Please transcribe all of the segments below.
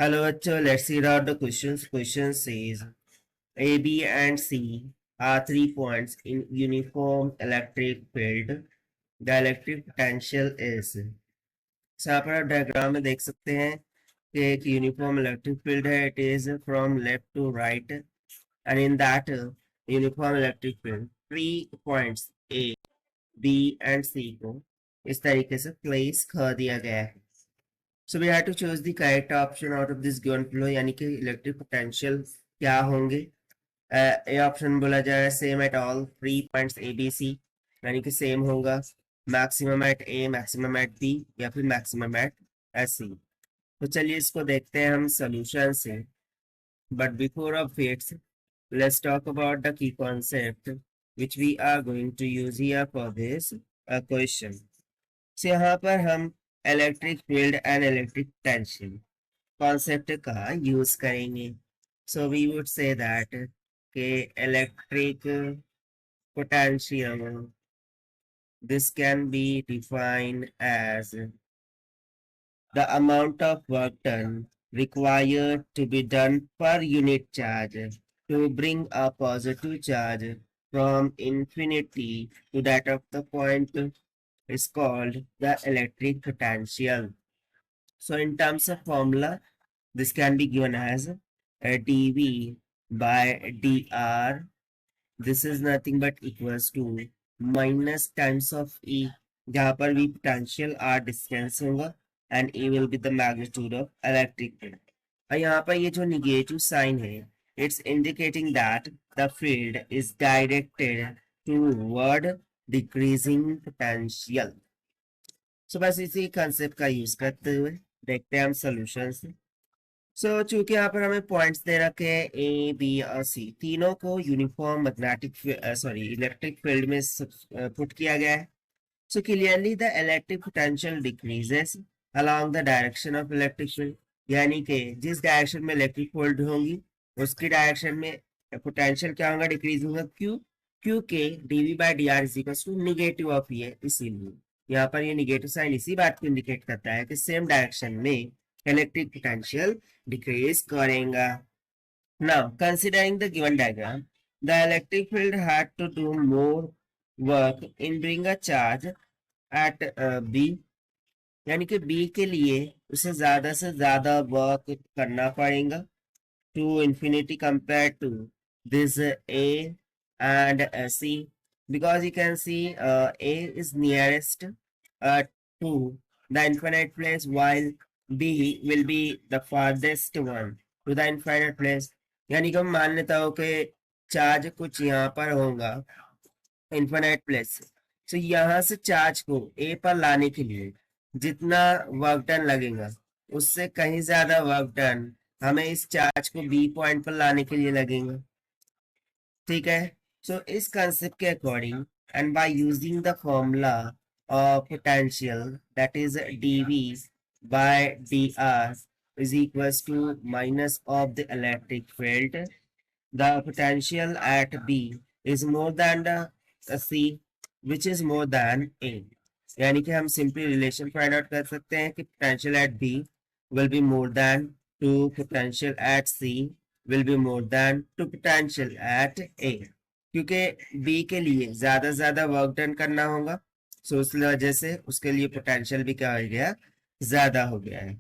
Hello, let's read out the questions. Question says A, B, and C are 3 points in uniform electric field. The electric potential is. So यहाँ पर आप diagram में देख सकते हैं कि एक यूनिफॉर्म इलेक्ट्रिक फील्ड है. It is from left to right and in that uniform electric field 3 points A, B and C को इस तरीके से प्लेस कर दिया गया है. So we have to choose the correct option out of this given below, यानी कि इलेक्ट्रिक पोटेंशियल क्या होंगे. ए ऑप्शन बोला जाए same at all 3 points A B C, यानी कि सेम होगा. Maximum at A, maximum at B, या फिर मैक्सिमम एट एस सी. तो चलिए इसको देखते हैं हम सोल्यूशन से. But before of its let's talk about the key concept which we are going to use here for this question. So यहाँ पर हम electric field and electric potential concept का यूज करेंगे. So we would say that के electric potential this can be defined as the amount of work done required to be done per unit charge to bring a positive charge from infinity to that of the point is called the electric potential. So in terms of formula, this can be given as a dV by dr. This is nothing but equals to minus times of E, जहाँ पर V potential R distance होगा and E will be the magnitude of electric field. और यहाँ पर ये जो negative sign है, it's indicating that the field is directed toward decreasing potential. So बस इसी कंसेप्ट का यूज करते हुए देखते हैं हम सोल्यूशन से. सो चूंकि यहाँ पर हमें पॉइंट्स दे रखे हैं ए, बी और सी, तीनों को यूनिफॉर्म मैग्नेटिक इलेक्ट्रिक फील्ड में पुट किया गया है. So clearly the electric potential decreases along the direction of electric field, यानी कि जिस डायरेक्शन में इलेक्ट्रिक फील्ड होंगी उसकी डायरेक्शन में पोटेंशियल क्या होगा, डिक्रीज होगा. क्यों? क्योंकि dv by D R is equal to negative of ये, इसीलिए यहाँ पर ये निगेटिव साइन इसी बात को इंडिकेट करता है कि सेम डायरेक्शन में इलेक्ट्रिक पोटेंशियल डिक्रीज करेगा. Now, considering the given diagram, the electric field had to do more work in bring a charge at B, यानी कि B के लिए उसे ज्यादा से ज्यादा वर्क करना पड़ेगा to infinity compared to this A and C, because you can see A is nearest to the infinite place while B will be the farthest one to the infinite place. यानी कि हम मान लेता हो कि charge कुछ यहाँ पर होगा इन्फिनाइट प्लेस से. तो यहाँ से चार्ज को ए पर लाने के लिए जितना वर्क डन लगेगा उससे कहीं ज्यादा वर्क डन हमें इस चार्ज को बी पॉइंट पर लाने के लिए लगेगा. ठीक है. सो इस कंसेप्ट के according and by using the formula of potential that is dv by dr is equals to minus of the electric field, the potential at B is more than the C which is more than A. यानी कि हम simply relation find out कर सकते हैं कि potential at B will be more than to potential at C will be more than to potential at A, क्योंकि B के लिए ज्यादा वर्क डन करना होगा. सो उस वजह से उसके लिए पोटेंशियल भी क्या हो गया, ज्यादा हो गया है.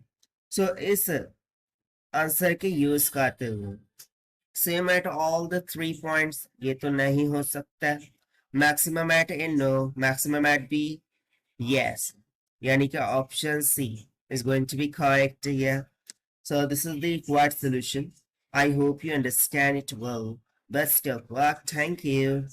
सो इस आंसर के यूज करते हुए same at all the 3 points ये तो नहीं हो सकता. Maximum at A no, maximum at B yes, यानी कि option C is going to be correct here. So this is the required solution. I hope you understand it well. Best of luck. Thank you.